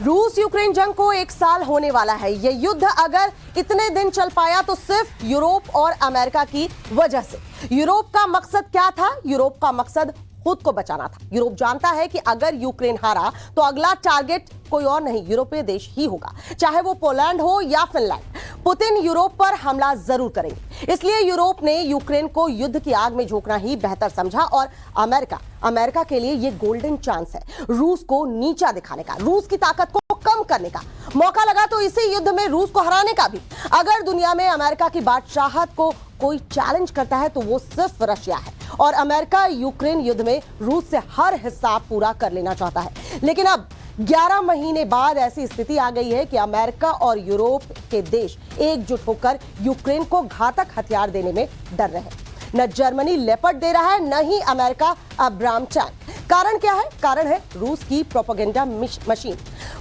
रूस यूक्रेन जंग को 1 साल होने वाला है। ये युद्ध अगर इतने दिन चल पाया तो सिर्फ यूरोप और अमेरिका की वजह से। यूरोप का मकसद क्या था? यूरोप का मकसद खुद को बचाना था। यूरोप जानता है कि अगर यूक्रेन हारा तो अगला टारगेट कोई और नहीं, यूरोपीय देश ही होगा, चाहे वो पोलैंड हो या फिनलैंड। पुतिन यूरोप पर हमला जरूर करेंगे, इसलिए यूरोप ने यूक्रेन को युद्ध की आग में झोंकना ही बेहतर समझा। और अमेरिका के लिए ये गोल्डन चांस है रूस को नीचा दिखाने का, रूस की ताकत को कम करने का। मौका लगा तो इसी युद्ध में रूस को हराने का भी। अगर दुनिया में अमेरिका की बादशाहत को कोई चैलेंज करता है तो वो सिर्फ रशिया है। और अमेरिका यूक्रेन युद्ध में रूस से हर हिसाब पूरा कर लेना चाहता है। लेकिन अब 11 महीने बाद ऐसी स्थिति आ गई है कि अमेरिका और यूरोप के देश एकजुट होकर यूक्रेन को घातक हथियार देने में डर रहे हैं। न जर्मनी लेपर्ड दे रहा है, न ही अमेरिका अब्राम टैंक। कारण क्या है? कारण है रूस की प्रोपेगेंडा मशीन।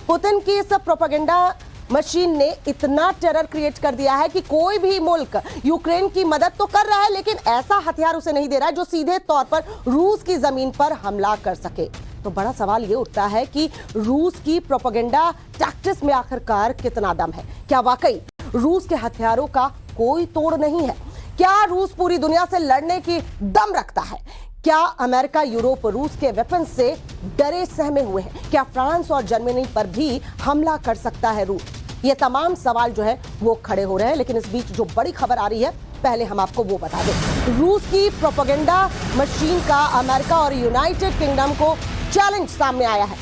पुतिन की इस प्रोपेगेंडा मशीन ने इतना टेरर क्रिएट कर दिया है कि कोई भी मुल्क यूक्रेन की मदद तो कर रहा है, लेकिन ऐसा हथियार उसे नहीं दे रहा है जो सीधे तौर पर रूस की जमीन पर हमला कर सके। तो बड़ा सवाल यह उठता है कि रूस की प्रोपेगेंडा टैक्टिक्स में आखिरकार कितना दम है? क्या वाकई रूस के हथियारों का कोई तोड़ नहीं है? क्या रूस पूरी दुनिया से लड़ने की दम रखता है? क्या अमेरिका यूरोप रूस के वेपन से डरे सहमे हुए हैं? क्या फ्रांस और जर्मनी पर भी हमला कर सकता है रूस? ये तमाम सवाल जो है वो खड़े हो रहे हैं। लेकिन इस बीच जो बड़ी खबर आ रही है, पहले हम आपको वो बता दें। रूस की प्रोपेगेंडा मशीन का अमेरिका और यूनाइटेड किंगडम को चैलेंज सामने आया है।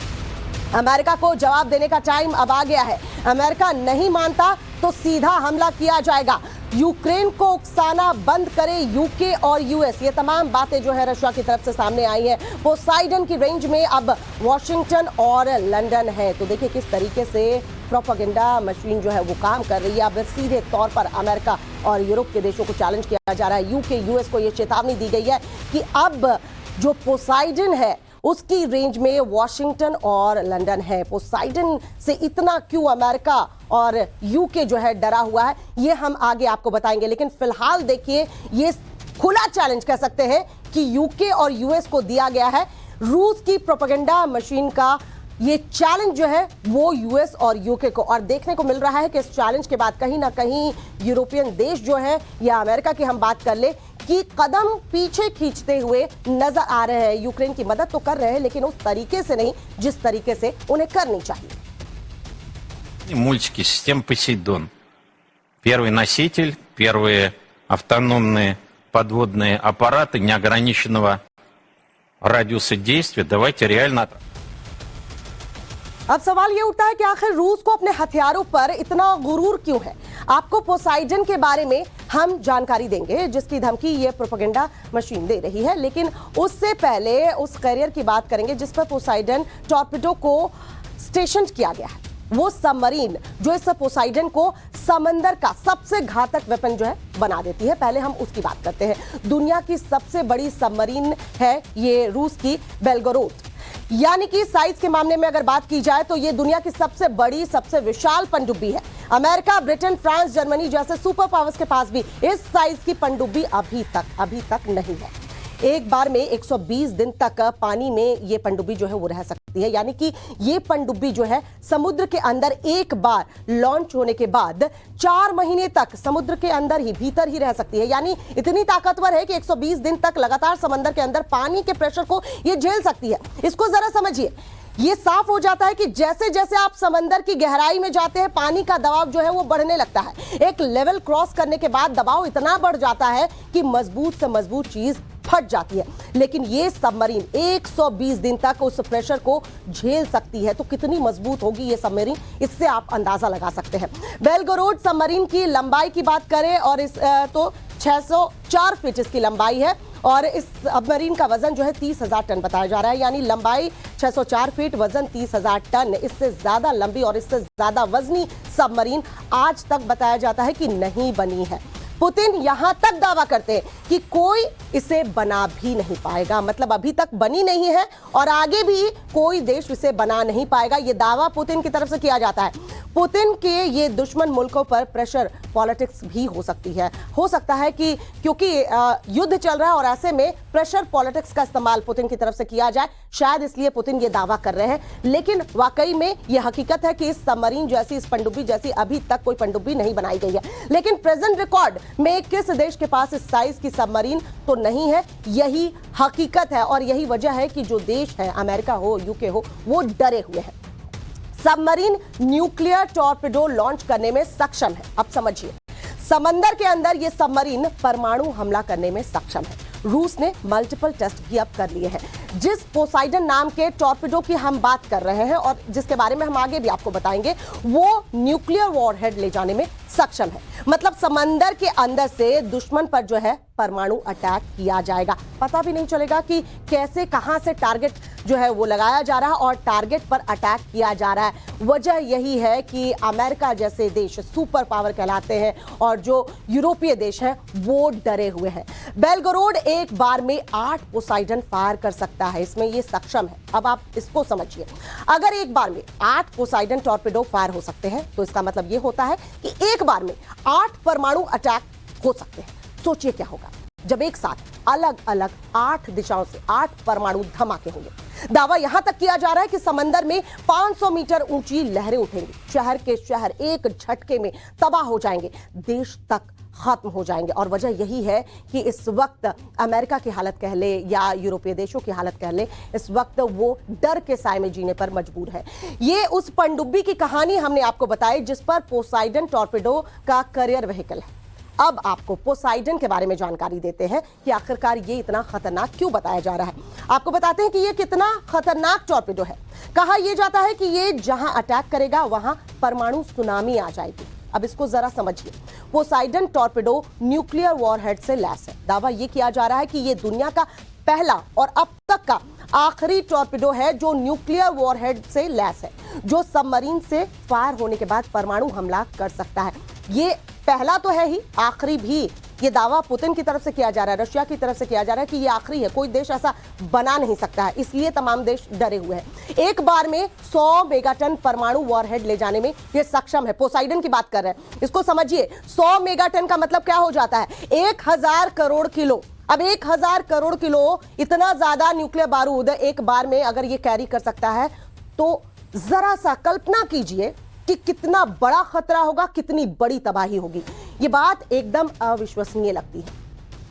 अमेरिका को जवाब देने का टाइम अब आ गया है। अमेरिका नहीं मानता तो सीधा हमला किया जाएगा। यूक्रेन को उकसाना बंद करे यूके और यूएस। ये तमाम बातें जो है रशिया की तरफ से सामने आई है। पोसाइडन की रेंज में अब वॉशिंगटन और लंदन है। तो देखिए किस तरीके से प्रोपेगेंडा मशीन जो है वो काम कर रही है। अब सीधे तौर पर अमेरिका और यूरोप के देशों को चैलेंज किया जा रहा है। यूके यूएस को ये चेतावनी दी गई है कि अब जो पोसाइडन है उसकी रेंज में वॉशिंगटन और लंदन है। पोसाइडन से इतना क्यों अमेरिका और यूके जो है डरा हुआ है, ये हम आगे आपको बताएंगे। लेकिन फिलहाल देखिए ये खुला चैलेंज कह सकते हैं कि यूके और यूएस को दिया गया है। रूस की प्रोपेगेंडा मशीन का ये चैलेंज जो है वो यूएस और यूके को। और देखने को मिल रहा है कि इस चैलेंज के बाद कहीं ना कहीं यूरोपियन देश जो है या अमेरिका की हम बात कर ले कि कदम पीछे खींचते हुए नजर आ रहे हैं। यूक्रेन की मदद तो कर रहे हैं, लेकिन उस तरीके से नहीं जिस तरीके से उन्हें करनी चाहिए। Мультики системы Посейдон. Первый носитель, первые автономные подводные аппараты неограниченного радиуса действия. Давайте реально... अब सवाल ये उठता है कि आखिर रूस को अपने हथियारों पर इतना गुरूर क्यों है? आपको पोसाइडन के बारे में हम जानकारी देंगे जिसकी धमकी ये प्रोपेगेंडा मशीन दे रही है। लेकिन उससे पहले उस कैरियर की बात करेंगे जिस पर पोसाइडन टॉर्पेडो को स्टेशन किया गया है। वो सबमरीन जो इस पोसाइडन को समंदर का सबसे घातक वेपन जो है बना देती है। पहले हम उसकी बात करते हैं। दुनिया की सबसे बड़ी सबमरीन है ये रूस की बेलगोरोद। यानी कि साइज के मामले में अगर बात की जाए तो ये दुनिया की सबसे बड़ी सबसे विशाल पनडुब्बी है। अमेरिका, ब्रिटेन, फ्रांस, जर्मनी जैसे सुपर पावर्स के पास भी इस साइज की पनडुब्बी अभी तक नहीं है। एक बार में 120 दिन तक पानी में ये पनडुब्बी जो है वो रह सकती है। यानी कि ये पनडुब्बी जो है समुद्र के अंदर एक बार लॉन्च होने के बाद 4 महीने तक समुद्र के अंदर ही भीतर ही रह सकती है। यानी इतनी ताकतवर है कि 120 दिन तक लगातार समंदर के अंदर पानी के प्रेशर को ये झेल सकती है। इसको जरा समझिए। ये साफ हो जाता है कि जैसे जैसे आप समंदर की गहराई में जाते हैं पानी का दबाव जो है वो बढ़ने लगता है। एक लेवल क्रॉस करने के बाद दबाव इतना बढ़ जाता है कि मजबूत से मजबूत चीज फट जाती है। लेकिन ये सबमरीन 120 दिन तक उस प्रेशर को झेल सकती है। तो कितनी मजबूत होगी ये सबमरीन, इससे आप अंदाजा लगा सकते हैं। बेलगोरोड सबमरीन की लंबाई की बात करें और इस तो 604 फीट इसकी लंबाई है। और इस सबमरीन का वजन जो है 30,000 टन बताया जा रहा है। यानी लंबाई 604 फीट, वजन 30,000 टन। इससे ज्यादा लंबी और इससे ज्यादा वजनी सबमरीन आज तक बताया जाता है कि नहीं बनी है। पुतिन यहां तक दावा करते हैं कि कोई इसे बना भी नहीं पाएगा। मतलब अभी तक बनी नहीं है और आगे भी कोई देश इसे बना नहीं पाएगा। यह दावा पुतिन की तरफ से किया जाता है। पुतिन के ये दुश्मन मुल्कों पर प्रेशर पॉलिटिक्स भी हो सकती है। हो सकता है कि क्योंकि युद्ध चल रहा है और ऐसे में प्रेशर पॉलिटिक्स का इस्तेमाल पुतिन की तरफ से किया जाए, शायद इसलिए पुतिन ये दावा कर रहे हैं। लेकिन वाकई में ये हकीकत है कि इस सबमरीन जैसी, इस पनडुब्बी जैसी अभी तक कोई पनडुब्बी नहीं बनाई गई है। लेकिन प्रेजेंट रिकॉर्ड में किस देश के पास इस साइज की सबमरीन तो नहीं है, यही हकीकत है। और यही वजह है कि जो देश है, अमेरिका हो, यूके हो, वो डरे हुए हैं। सबमरीन न्यूक्लियर टॉर्पेडो लॉन्च करने में सक्षम है। अब समझिए, समंदर के अंदर यह सबमरीन परमाणु हमला करने में सक्षम है। रूस ने मल्टीपल टेस्ट भी अब कर लिए हैं। जिस पोसाइडन नाम के टॉर्पेडो की हम बात कर रहे हैं और जिसके बारे में हम आगे भी आपको बताएंगे, वो न्यूक्लियर वॉरहेड ले जाने में सक्षम है। मतलब समंदर के अंदर से दुश्मन पर जो है परमाणु अटैक किया जाएगा। पता भी नहीं चलेगा कि कैसे, कहां से टारगेट जो है वो लगाया जा रहा है और टारगेट पर अटैक किया जा रहा है। वजह यही है कि अमेरिका जैसे देश सुपर पावर कहलाते हैं और जो यूरोपीय देश हैं वो डरे हुए हैं। बेलगोरोड एक बार में 8 पोसाइडन फायर कर सकता है, इसमें ये सक्षम है। अब आप इसको समझिए, अगर एक बार में 8 पोसाइडन टॉर्पेडो फायर हो सकते हैं तो इसका मतलब ये होता है कि एक बार में 8 परमाणु अटैक हो सकते हैं। सोचिए क्या होगा जब एक साथ अलग अलग 8 दिशाओं से 8 परमाणु धमाके होंगे। दावा यहां तक किया जा रहा है कि समंदर में 500 मीटर ऊंची लहरें उठेंगी, शहर के शहर एक झटके में तबाह हो जाएंगे, देश तक खत्म हो जाएंगे। और वजह यही है कि इस वक्त अमेरिका की हालत कह ले या यूरोपीय देशों की हालत कह ले, इस वक्त वो डर के साए में जीने पर मजबूर है। ये उस पनडुब्बी की कहानी हमने आपको बताई जिस पर पोसाइडन टॉर्पेडो का करियर व्हीकल है। अब आपको पोसाइडन के बारे में जानकारी देते हैं कि आखिरकार ये इतना खतरनाक क्यों बताया जा रहा है। आपको बताते हैं कि ये कितना खतरनाक टॉर्पेडो है। कहा यह जाता है कि ये जहां अटैक करेगा वहां परमाणु सुनामी आ जाएगी। अब इसको जरा समझिए, पोसाइडन टॉर्पेडो न्यूक्लियर वॉरहेड से लैस है। दावा यह किया जा रहा है कि यह दुनिया का पहला और अब तक का आखिरी टॉर्पेडो है जो न्यूक्लियर वॉरहेड से लैस है, जो सबमरीन से फायर होने के बाद परमाणु हमला कर सकता है। ये पहला तो है ही, आखिरी भी। ये दावा पुतिन की तरफ से किया जा रहा है, रशिया की तरफ से किया जा रहा है कि ये आखिरी है, कोई देश ऐसा बना नहीं सकता है, इसलिए तमाम देश डरे हुए हैं। एक बार में 100 मेगाटन परमाणु वॉरहेड ले जाने में ये सक्षम है। पोसाइडन की बात कर रहे हैं, इसको समझिए। 100 मेगाटन का मतलब क्या हो जाता है? 1000 करोड़ किलो। अब 1000 करोड़ किलो इतना ज्यादा न्यूक्लियर बारूद एक बार में अगर ये कैरी कर सकता है तो जरा सा कल्पना कीजिए कि कितना बड़ा खतरा होगा, कितनी बड़ी तबाही होगी। ये बात एकदम अविश्वसनीय लगती है,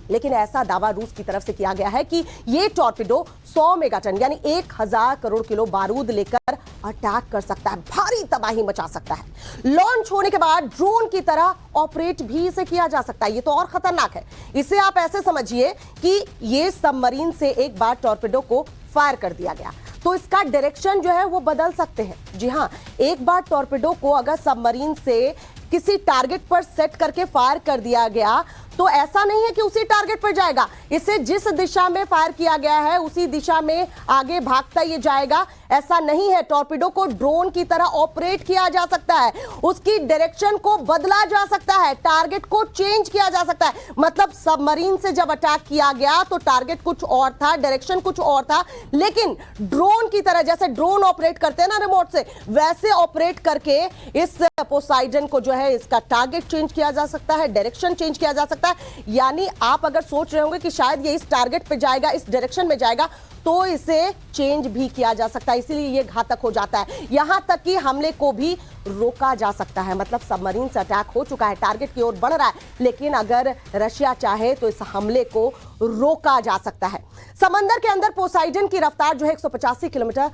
लेकिन ऐसा दावा रूस की तरफ से किया गया है कि ये टॉर्पेडो 100 मेगाटन यानी 1000 करोड़ किलो बारूद लेकर अटैक कर सकता है, भारी तबाही मचा सकता है। लॉन्च होने के बाद ड्रोन की तरह ऑपरेट भी इसे किया जा सकता है। ये तो और खतरनाक है। इसे आप ऐसे समझिए कि ये सबमरीन से एक बार टॉर्पेडो को फायर कर दिया गया तो इसका डायरेक्शन जो है वो बदल सकते हैं। जी हां, एक बार टॉर्पेडो को अगर सबमरीन से किसी टारगेट पर सेट करके फायर कर दिया गया तो ऐसा नहीं है कि उसी टारगेट पर जाएगा, इसे जिस दिशा में फायर किया गया है उसी दिशा में आगे भागता ये जाएगा, ऐसा नहीं है। टॉर्पेडो को ड्रोन की तरह ऑपरेट किया जा सकता है, उसकी डायरेक्शन को बदला जा सकता है, टारगेट को चेंज किया जा सकता है। मतलब सबमरीन से जब अटैक किया गया तो टारगेट कुछ और था, डायरेक्शन कुछ और था, लेकिन ड्रोन की तरह, जैसे ड्रोन ऑपरेट करते हैं ना रिमोट से, वैसे ऑपरेट करके इस पोसाइडन को जो है इसका टारगेट चेंज किया जा सकता है, डायरेक्शन चेंज किया जा सकता है। यानी आप अगर सोच रहे होंगे कि शायद ये इस टारगेट पे जाएगा, इस डायरेक्शन में जाएगा, तो इसे चेंज भी किया जा सकता है, इसीलिए ये घातक हो जाता है। यहां तक कि हमले को भी रोका जा सकता है। मतलब सबमरीन से अटैक हो चुका है, टारगेट की ओर बढ़ रहा है, लेकिन अगर रशिया चाहे तो इस हमले को रोका जा सकता है। समंदर के अंदर पोसाइडन की रफ्तार जो है 185 किलोमीटर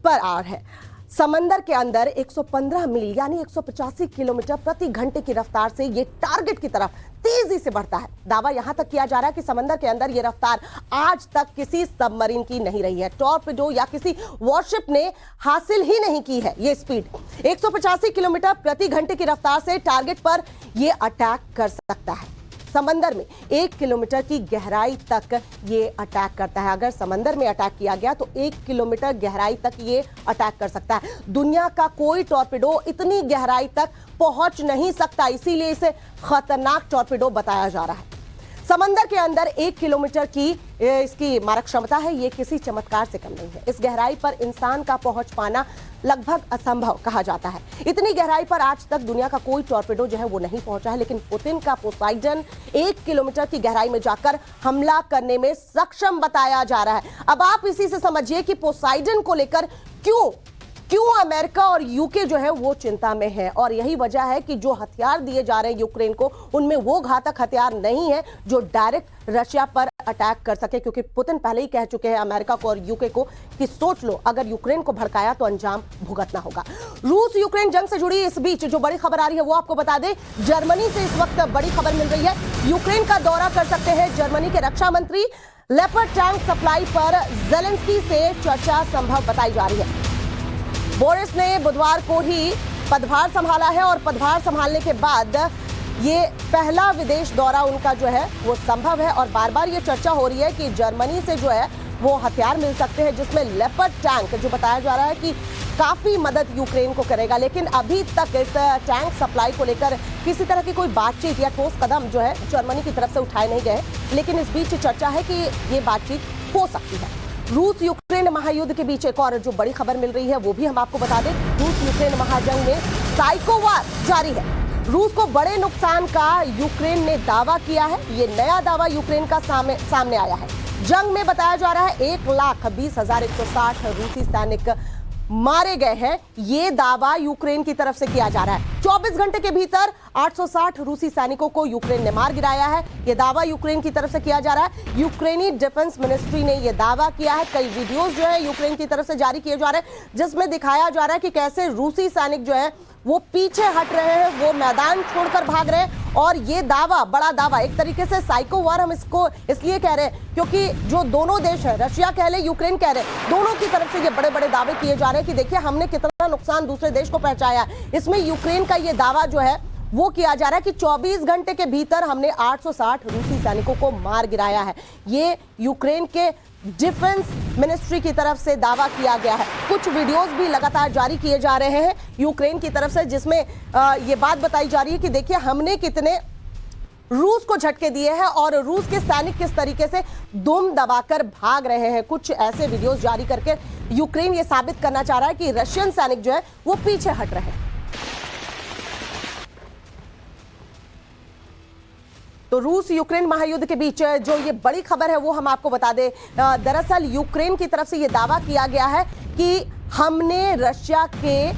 पर आवर है। समंदर के अंदर 115 मील यानी 185 किलोमीटर प्रति घंटे की रफ्तार से ये टारगेट की तरफ तेजी से बढ़ता है। दावा यहां तक किया जा रहा है कि समंदर के अंदर ये रफ्तार आज तक किसी सबमरीन की नहीं रही है, टॉर्पेडो या किसी वॉरशिप ने हासिल ही नहीं की है ये स्पीड। 185 किलोमीटर प्रति घंटे की रफ्तार से टारगेट पर ये अटैक कर सकता है। समंदर में 1 किलोमीटर की गहराई तक ये अटैक करता है। अगर समंदर में अटैक किया गया तो 1 किलोमीटर गहराई तक ये अटैक कर सकता है। दुनिया का कोई टॉर्पेडो इतनी गहराई तक पहुंच नहीं सकता, इसीलिए इसे खतरनाक टॉर्पेडो बताया जा रहा है। समंदर के अंदर 1 किलोमीटर की इसकी मारक क्षमता है, ये किसी चमत्कार से कम नहीं है। इस गहराई पर इंसान का पहुंच पाना लगभग असंभव कहा जाता है। इतनी गहराई पर आज तक दुनिया का कोई टॉर्पेडो जो है वो नहीं पहुंचा है, लेकिन पुतिन का पोसाइडन 1 किलोमीटर की गहराई में जाकर हमला करने में सक्षम बताया जा रहा है। अब आप इसी से समझिए कि पोसाइडन को लेकर क्यों अमेरिका और यूके जो है वो चिंता में है। और यही वजह है कि जो हथियार दिए जा रहे हैं यूक्रेन को, उनमें वो घातक हथियार नहीं है जो डायरेक्ट रशिया पर अटैक कर सके, क्योंकि पुतिन पहले ही कह चुके हैं अमेरिका को और यूके को कि सोच लो, अगर यूक्रेन को भड़काया तो अंजाम भुगतना होगा। रूस यूक्रेन जंग से जुड़ी इस बीच जो बड़ी खबर आ रही है वो आपको बता दें, जर्मनी से इस वक्त बड़ी खबर मिल रही है। यूक्रेन का दौरा कर सकते हैं जर्मनी के रक्षा मंत्री। लेपर्ड टैंक सप्लाई पर जेलेंस्की से चर्चा संभव बताई जा रही है। बोरिस ने बुधवार को ही पदभार संभाला है और पदभार संभालने के बाद ये पहला विदेश दौरा उनका जो है वो संभव है। और बार बार ये चर्चा हो रही है कि जर्मनी से जो है वो हथियार मिल सकते हैं, जिसमें लेपर्ड टैंक जो बताया जा रहा है कि काफी मदद यूक्रेन को करेगा। लेकिन अभी तक इस टैंक सप्लाई को लेकर किसी तरह की कोई बातचीत या ठोस कदम जो है जर्मनी की तरफ से उठाए नहीं गए, लेकिन इस बीच चर्चा है कि ये बातचीत हो सकती है। रूस यूक्रेन महायुद्ध के बीच एक और जो बड़ी खबर मिल रही है वो भी हम आपको बता दें। रूस यूक्रेन महाजंग में साइको वार जारी है। रूस को बड़े नुकसान का यूक्रेन ने दावा किया है। ये नया दावा यूक्रेन का सामने आया है। जंग में बताया जा रहा है 1,20,160 रूसी सैनिक मारे गए हैं। ये दावा यूक्रेन की तरफ से किया जा रहा है। 24 घंटे के भीतर 860 रूसी सैनिकों को यूक्रेन ने मार गिराया है। यह दावा यूक्रेन की तरफ से किया जा रहा है। यूक्रेनी डिफेंस मिनिस्ट्री ने यह दावा किया है। कई वीडियोस जो है यूक्रेन की तरफ से जारी किए जा रहे हैं, जिसमें दिखाया जा रहा है कि कैसे रूसी सैनिक जो है वो पीछे हट रहे हैं, वो मैदान छोड़कर भाग रहे हैं। और ये दावा, बड़ा दावा, एक तरीके से साइको वार हम इसको इसलिए कह रहे हैं क्योंकि जो दोनों देश है, रशिया कह ले, यूक्रेन कह रहे, दोनों की तरफ से ये बड़े बड़े दावे किए जा रहे हैं कि देखिए हमने कितना नुकसान दूसरे देश को पहुंचाया। इसमें यूक्रेन का ये दावा जो है वो किया जा रहा है कि 24 घंटे के भीतर हमने 860 रूसी सैनिकों को मार गिराया है। ये यूक्रेन के डिफेंस मिनिस्ट्री की तरफ से दावा किया गया है। कुछ वीडियोस भी लगातार जारी किए जा रहे हैं यूक्रेन की तरफ से, जिसमें ये बात बताई जा रही है कि देखिए हमने कितने रूस को झटके दिए हैं और रूस के सैनिक किस तरीके से दुम दबाकर भाग रहे हैं। कुछ ऐसे वीडियोस जारी करके यूक्रेन ये साबित करना चाह रहा है कि रशियन सैनिक जो है वो पीछे हट रहे हैं। तो रूस यूक्रेन महायुद्ध के बीच जो ये बड़ी खबर है वो हम आपको बता दें। दरअसल यूक्रेन की तरफ से ये दावा किया गया है कि हमने रशिया के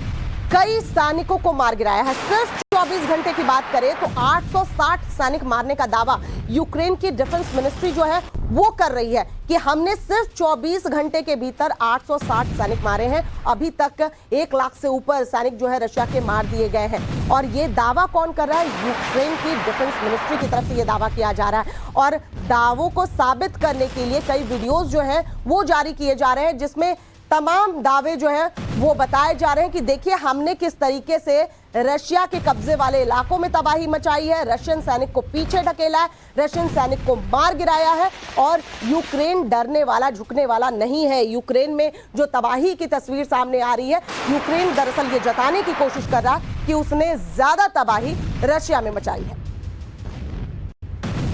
कई सैनिकों को मार गिराया है। सिर्फ 24 घंटे की बात करें तो 860 सैनिक मारने का दावा यूक्रेन की डिफेंस मिनिस्ट्री जो है वो कर रही है कि हमने सिर्फ 24 घंटे के भीतर 860 सैनिक मारे हैं। अभी तक 1 लाख से ऊपर सैनिक जो है रशिया के मार दिए गए हैं। और ये दावा कौन कर रहा है? यूक्रेन की डिफेंस मिनिस्ट्री की तरफ से ये दावा किया जा रहा है। और दावों को साबित करने के लिए कई वीडियोस जो है वो जारी किए जा रहे हैं, जिसमें तमाम दावे जो है वो बताए जा रहे हैं कि देखिए हमने किस तरीके से रशिया के कब्जे वाले इलाकों में तबाही मचाई है, रशियन सैनिक को पीछे ढकेला है, रशियन सैनिक को मार गिराया है। और यूक्रेन डरने वाला, झुकने वाला नहीं है। यूक्रेन में जो तबाही की तस्वीर सामने आ रही है, यूक्रेन दरअसल ये जताने की कोशिश कर रहा है कि उसने ज्यादा तबाही रशिया में मचाई है।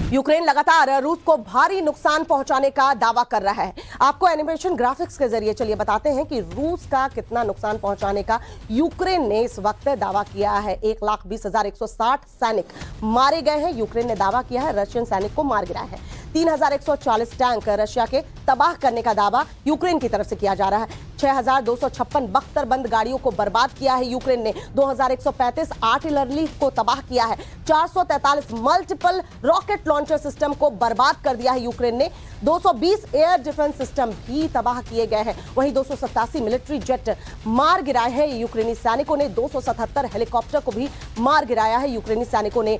यूक्रेन लगातार रूस को भारी नुकसान पहुंचाने का दावा कर रहा है। आपको एनिमेशन ग्राफिक्स के जरिए चलिए बताते हैं कि रूस का कितना नुकसान पहुंचाने का यूक्रेन ने इस वक्त दावा किया है। 1,20,160 सैनिक मारे गए हैं। यूक्रेन ने दावा किया है रशियन सैनिक को मार गिराया है। 3,140 टैंक रशिया के तबाह करने का दावा यूक्रेन की तरफ से किया जा रहा है। 6,256 बख्तरबंद गाड़ियों को बर्बाद किया है यूक्रेन ने। 2,135 आर्टिलरी को तबाह किया है। 443 मल्टीपल रॉकेट लॉन्चर सिस्टम को बर्बाद कर दिया है यूक्रेन ने। 220 एयर डिफेंस सिस्टम भी तबाह किए गए हैं। वहीं 287 मिलिट्री जेट मार गिराए हैं यूक्रेनी सैनिकों ने। 277 हेलीकॉप्टर को भी मार गिराया है यूक्रेनी सैनिकों ने।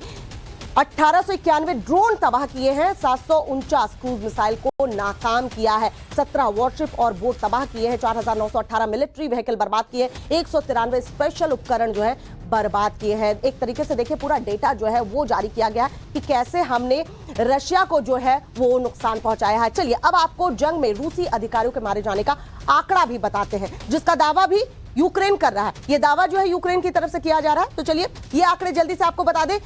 1891 ड्रोन तबाह किए हैं। 749 क्रूज मिसाइल को नाकाम किया है। 17 वॉरशिप और बोट तबाह किए हैं। 4,918 मिलिट्री व्हीकल बर्बाद किए। 193 स्पेशल उपकरण जो है बर्बाद किए हैं। एक तरीके से देखिए पूरा डेटा जो है वो जारी किया गया कि कैसे हमने रशिया को जो है वो नुकसान पहुंचाया है। चलिए अब आपको जंग में रूसी अधिकारियों के मारे जाने का आंकड़ा भी बताते हैं, जिसका दावा भी यूक्रेन कर रहा है। ये दावा जो है यूक्रेन की तरफ से किया जा रहा है। तो चलिए ये आंकड़े जल्दी से आपको बता दें।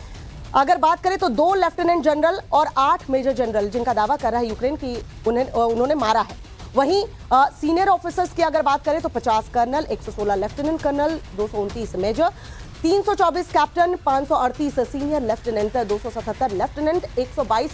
अगर बात करें तो 2 लेफ्टिनेंट जनरल और 8 मेजर जनरल जिनका दावा कर रहा है यूक्रेन की उन्होंने मारा है। वहीं सीनियर ऑफिसर्स की अगर बात करें तो 50 colonel, 116 lieutenant colonel, 229 major, 324 captain, 538 senior lieutenant, 277 lieutenant, 122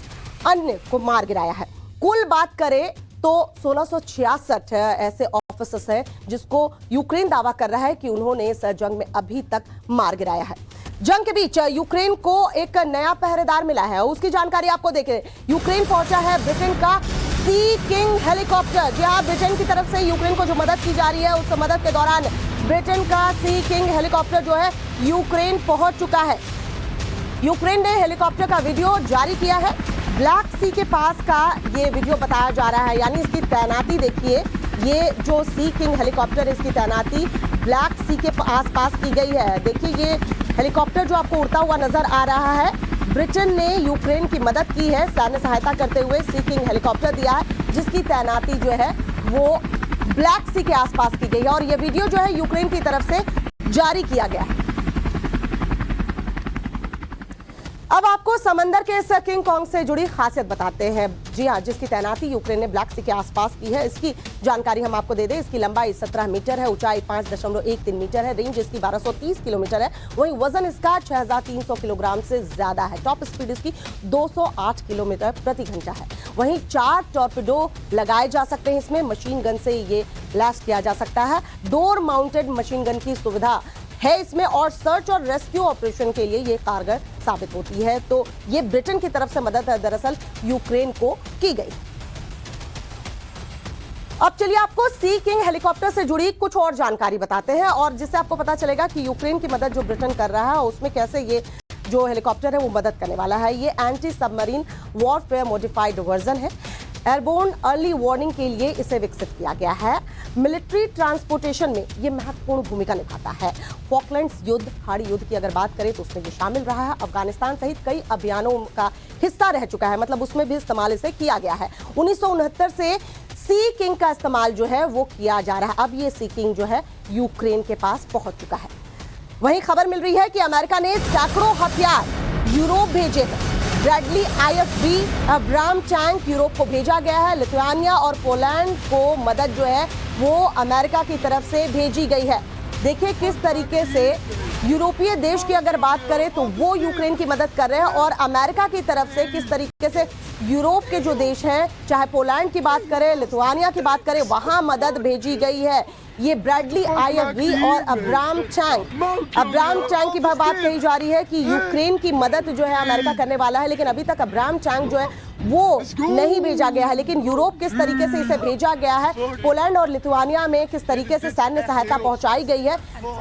अन्य को मार गिराया है। कुल बात करें तो 1666 ऐसे ऑफिसर्स हैं जिसको यूक्रेन दावा कर रहा है कि उन्होंने इस जंग में अभी तक मार गिराया है। जंग के बीच यूक्रेन को एक नया पहरेदार मिला है, उसकी जानकारी आपको देखें। यूक्रेन पहुंचा है ब्रिटेन का सी किंग हेलीकॉप्टर। जी हाँ, ब्रिटेन की तरफ से यूक्रेन को जो मदद की जा रही है, उस मदद के दौरान ब्रिटेन का सी किंग हेलीकॉप्टर जो है यूक्रेन पहुंच चुका है। यूक्रेन ने हेलीकॉप्टर का वीडियो जारी किया है। ब्लैक सी के पास का ये वीडियो बताया जा रहा है, यानी इसकी तैनाती देखिए। ये जो सी किंग हेलीकॉप्टर, इसकी तैनाती ब्लैक सी के आसपास की गई है। देखिए ये हेलीकॉप्टर जो आपको उड़ता हुआ नजर आ रहा है, ब्रिटेन ने यूक्रेन की मदद की है, सैन्य सहायता करते हुए सी किंग हेलीकॉप्टर दिया है, जिसकी तैनाती जो है वो ब्लैक सी के आसपास की गई है। और ये वीडियो जो है यूक्रेन की तरफ से जारी किया गया है। अब आपको समंदर के इस किंग कॉन्ग से जुड़ी खासियत बताते हैं। जी हाँ, जिसकी तैनाती यूक्रेन ने ब्लैक सी के आसपास की है, इसकी जानकारी हम आपको दे दें। इसकी लंबाई 17 मीटर है, ऊंचाई 5.13 मीटर है, रेंज इसकी 1230 किलोमीटर है। वहीं वजन इसका 6300 किलोग्राम से ज्यादा है। टॉप स्पीड इसकी 208 किलोमीटर प्रति घंटा है। वहीं 4 टॉर्पेडो लगाए जा सकते हैं इसमें, मशीन गन से ये लैस किया जा सकता है। डोर माउंटेड मशीन गन की सुविधा है इसमें, और सर्च और रेस्क्यू ऑपरेशन के लिए ये कारगर साबित होती है। तो ये ब्रिटेन की तरफ से मदद दरअसल यूक्रेन को की गई। अब चलिए आपको सी किंग हेलीकॉप्टर से जुड़ी कुछ और जानकारी बताते हैं, और जिससे आपको पता चलेगा कि यूक्रेन की मदद जो ब्रिटेन कर रहा है उसमें कैसे ये जो हेलीकॉप्टर है वो मदद करने वाला है। ये anti submarine warfare modified version है। एयरबोर्न अर्ली वार्निंग के लिए इसे विकसित किया गया है। मिलिट्री ट्रांसपोर्टेशन में यह महत्वपूर्ण भूमिका निभाता है। फॉकलैंड्स युद्ध, खाड़ी युद्ध की अगर बात करें तो उसमें ये शामिल रहा है। अफगानिस्तान सहित कई अभियानों का हिस्सा रह चुका है, मतलब उसमें भी इस्तेमाल इसे किया गया है। 1969 से सी किंग का इस्तेमाल जो है वो किया जा रहा है। अब ये सी किंग जो है यूक्रेन के पास पहुंच चुका है। वहीं खबर मिल रही है कि अमेरिका ने सैकड़ों हथियार यूरोप भेजे हैं। Bradley IFV Abram tank Europe को भेजा गया है। लिथुआनिया और पोलैंड को मदद जो है वो अमेरिका की तरफ से भेजी गई है। देखिए किस तरीके से यूरोपीय देश की अगर बात करें तो वो यूक्रेन की मदद कर रहे हैं, और अमेरिका की तरफ से किस तरीके से यूरोप के जो देश हैं, चाहे पोलैंड की बात करें, लिथुआनिया की बात करें, वहां मदद भेजी गई है। ये ब्रैडली IFV और अब्राम टैंक की बात कही जा रही है कि यूक्रेन की मदद जो है अमेरिका करने वाला है, लेकिन अभी तक अब्राम टैंक जो है वो नहीं भेजा गया है। लेकिन यूरोप किस तरीके से इसे भेजा गया है, पोलैंड और लिथुआनिया में किस तरीके से सैन्य सहायता पहुंचाई गई है,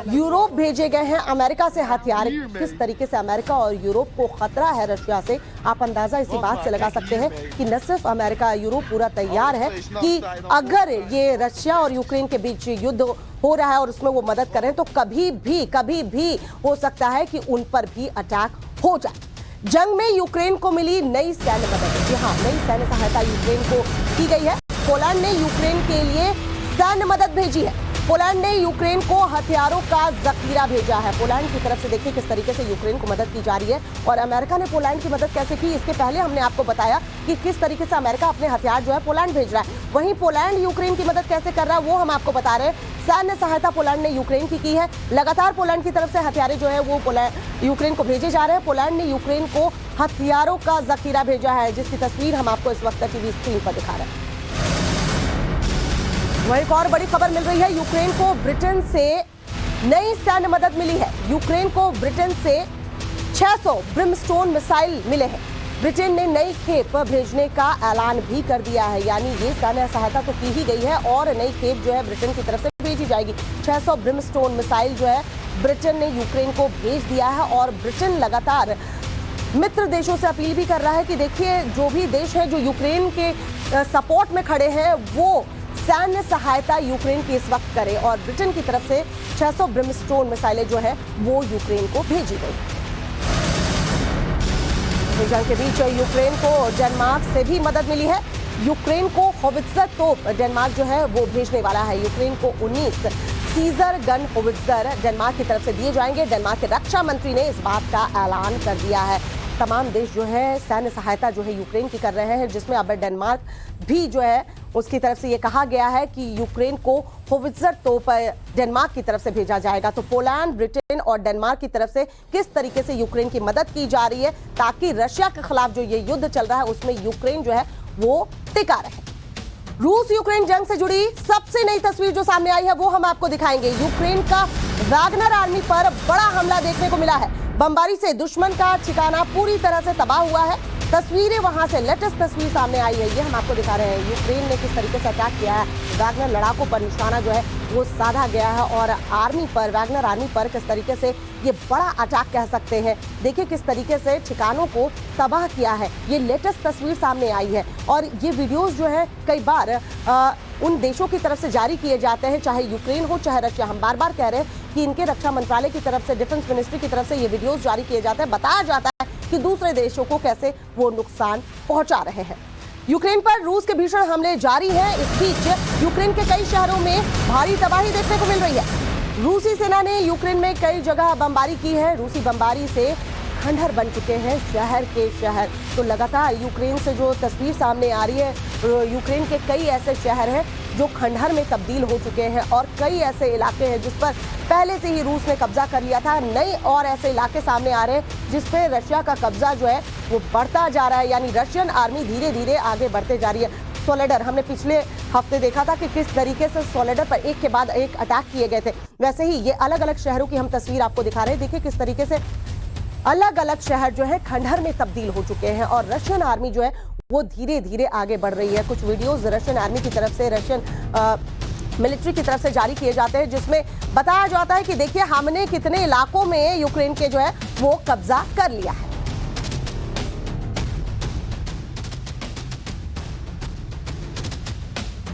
यूरोप भेजे गए हैं अमेरिका से हथियार। किस तरीके से अमेरिका और यूरोप को खतरा है रशिया से, आप अंदाजा इसी बात से लगा सकते हैं कि न सिर्फ अमेरिका, यूरोप पूरा तैयार है कि अगर ये रशिया और यूक्रेन के बीच युद्ध हो रहा है और उसमें वो मदद करें तो कभी भी हो सकता है कि उन पर भी अटैक हो जाए। जंग में यूक्रेन को मिली नई सैन्य मदद। जी हाँ, नई सैन्य सहायता यूक्रेन को की गई है। पोलैंड ने यूक्रेन के लिए सैन्य मदद भेजी है। पोलैंड ने यूक्रेन को हथियारों का जखीरा भेजा है। पोलैंड की तरफ से देखिए किस तरीके से यूक्रेन को मदद की जा रही है, और अमेरिका ने पोलैंड की मदद कैसे की, इसके पहले हमने आपको बताया कि किस तरीके से अमेरिका अपने हथियार जो है पोलैंड भेज रहा है। वहीं पोलैंड यूक्रेन की मदद कैसे कर रहा है वो हम आपको बता रहे हैं। सैन्य सहायता पोलैंड ने यूक्रेन की है। लगातार पोलैंड की तरफ से हथियार जो है वो यूक्रेन को भेजे जा रहे हैं। पोलैंड ने यूक्रेन को हथियारों का जखीरा भेजा है, जिसकी तस्वीर हम आपको इस वक्त टीवी स्क्रीन पर दिखा रहे हैं। वहीं एक और बड़ी खबर मिल रही है, यूक्रेन को ब्रिटेन से नई सैन्य मदद मिली है। यूक्रेन को ब्रिटेन से 600 ब्रिमस्टोन मिसाइल मिले हैं। ब्रिटेन ने नई खेप भेजने का ऐलान भी कर दिया है, यानी ये सैन्य सहायता तो की ही गई है और नई खेप जो है ब्रिटेन की तरफ से भेजी जाएगी। 600 ब्रिमस्टोन मिसाइल जो है ब्रिटेन ने यूक्रेन को भेज दिया है, और ब्रिटेन लगातार मित्र देशों से अपील भी कर रहा है कि देखिए जो भी देश है जो यूक्रेन के सपोर्ट में खड़े हैं वो सैन्य सहायता यूक्रेन की इस वक्त करे, और ब्रिटेन की तरफ से 600 ब्रिमस्टोन मिसाइलें जो है वो यूक्रेन को भेजी गई। जंग के बीच यूक्रेन को डेनमार्क से भी मदद मिली है। यूक्रेन को होवित्जर तोप डेनमार्क जो है वो भेजने वाला है। यूक्रेन को 19 सीजर गन होवित्जर डेनमार्क की तरफ से दिए जाएंगे। डेनमार्क के रक्षा मंत्री ने इस बात का ऐलान कर दिया है। तमाम देश जो है सैन्य सहायता जो है यूक्रेन की कर रहे हैं, जिसमें अब डेनमार्क भी जो है उसकी तरफ से ये कहा गया है कि यूक्रेन को होवित्जर तोप डेनमार्क की तरफ से भेजा जाएगा। तो पोलैंड, ब्रिटेन और डेनमार्क की तरफ से किस तरीके से यूक्रेन की मदद की जा रही है ताकि रशिया के खिलाफ जो ये युद्ध चल रहा है उसमें यूक्रेन जो है वो टिका रहे। रूस यूक्रेन जंग से जुड़ी सबसे नई तस्वीर जो सामने आई है वो हम आपको दिखाएंगे। यूक्रेन का वैगनर आर्मी पर बड़ा हमला देखने को मिला है। बमबारी से दुश्मन का ठिकाना पूरी तरह से तबाह हुआ है। तस्वीरें वहां से लेटेस्ट तस्वीर सामने आई है, ये हम आपको दिखा रहे हैं। यूक्रेन ने किस तरीके से अटैक किया है, वैगनर लड़ाकों पर निशाना जो है वो साधा गया है और आर्मी पर, वैगनर आर्मी पर किस तरीके से ये बड़ा अटैक कह सकते हैं। देखिए किस तरीके से ठिकानों को तबाह किया है। ये लेटेस्ट तस्वीर सामने आई है और ये वीडियोस जो है कई बार उन देशों की तरफ से जारी किए जाते हैं, चाहे यूक्रेन हो चाहे रशिया। हम बार बार कह रहे हैं कि इनके रक्षा मंत्रालय की तरफ से, डिफेंस मिनिस्ट्री की तरफ से ये वीडियोस जारी किए जाते हैं, बताया जाता है कि दूसरे देशों को कैसे वो नुकसान पहुंचा रहे हैं। यूक्रेन पर रूस के भीषण हमले जारी हैं। इस बीच यूक्रेन के कई शहरों में भारी तबाही देखने को मिल रही है। रूसी सेना ने यूक्रेन में कई जगह बमबारी की है। रूसी बमबारी से खंडहर बन चुके हैं शहर के शहर। तो लगातार यूक्रेन से जो तस्वीर सामने आ रही है, यूक्रेन के कई ऐसे शहर हैं जो खंडहर में तब्दील हो चुके हैं और कई ऐसे इलाके हैं जिस पर पहले से ही रूस ने कब्जा कर लिया था। नए और ऐसे इलाके सामने आ रहे हैं जिस पे रशिया का कब्जा जो है वो बढ़ता जा रहा है, यानी रशियन आर्मी धीरे धीरे आगे बढ़ते जा रही है। सोलेडर हमने पिछले हफ्ते देखा था कि किस तरीके से सोलेडर पर एक के बाद एक अटैक किए गए थे, वैसे ही ये अलग अलग शहरों की हम तस्वीर आपको दिखा रहे हैं। देखिए किस तरीके से अलग अलग शहर जो है खंडहर में तब्दील हो चुके हैं और रशियन आर्मी जो है वो धीरे धीरे आगे बढ़ रही है। कुछ वीडियोस रशियन आर्मी की तरफ से, रशियन मिलिट्री की तरफ से जारी किए जाते हैं जिसमें बताया जाता है कि देखिए हमने कितने इलाकों में यूक्रेन के जो है वो कब्जा कर लिया है।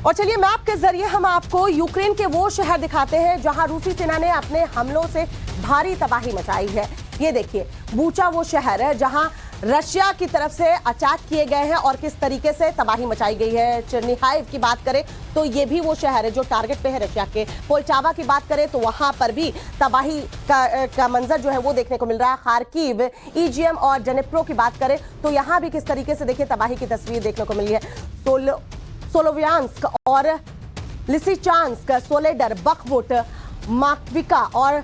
और चलिए मैप के जरिए हम आपको यूक्रेन के वो शहर दिखाते हैं जहां रूसी सेना ने अपने हमलों से भारी तबाही मचाई है। ये देखिए बूचा वो शहर है जहां रशिया की तरफ से अटैक किए गए हैं और किस तरीके से तबाही मचाई गई है। चेर्निहाइव की बात करें तो ये भी वो शहर है जो टारगेट पे है रशिया के। पोल्टावा की बात करें तो वहां पर भी तबाही का मंजर जो है वो देखने को मिल रहा है। खार्किव, ईजीएम और डनेप्रो की बात करें तो यहाँ भी किस तरीके से देखिए तबाही की तस्वीर देखने को मिली है। सोलोवियांस्क और लिसिचांस्क, सोलेडर, बखमुट, माक्विका और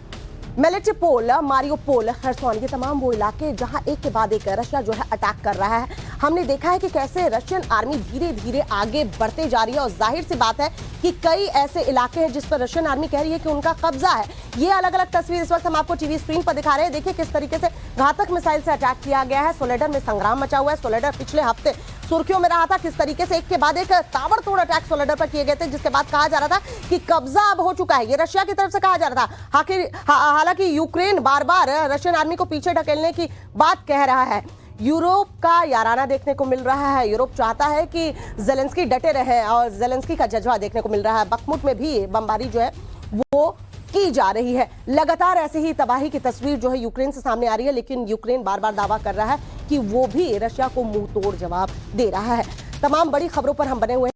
मेलिटोपोल, मारियोपोल, खरसोन, ये तमाम वो इलाके जहां एक के बाद एक रशिया जो है अटैक कर रहा है। हमने देखा है कि कैसे रशियन आर्मी धीरे धीरे आगे बढ़ते जा रही है और जाहिर सी बात है कि कई ऐसे इलाके हैं जिस पर रशियन आर्मी कह रही है कि उनका कब्जा है। ये अलग अलग तस्वीर इस वक्त हम आपको टीवी स्क्रीन पर दिखा रहे हैं। देखिए किस तरीके से घातक मिसाइल से अटैक किया गया है। सोलेडर में संग्राम मचा हुआ है। सोलेडर पिछले हफ्ते सुर्खियों में रहा था, किस तरीके से एक के बाद एक ताबड़तोड़ अटैक सोलेडर पर किए गए थे, जिसके बाद कहा जा रहा था कि कब्जा अब हो चुका है। ये रशिया की तरफ से कहा जा रहा था। हालांकि यूक्रेन बार बार रशियन आर्मी को पीछे ढकेलने की बात कह रहा है। यूरोप का याराना देखने को मिल रहा है। यूरोप चाहता है कि जेलेंस्की डटे रहे और जेलेंस्की का जज्बा देखने को मिल रहा है। बखमुट में भी बमबारी जो है वो की जा रही है। लगातार ऐसी ही तबाही की तस्वीर जो है यूक्रेन से सामने आ रही है, लेकिन यूक्रेन बार बार दावा कर रहा है कि वो भी रशिया को मुंह तोड़ जवाब दे रहा है। तमाम बड़ी खबरों पर हम बने हुए हैं।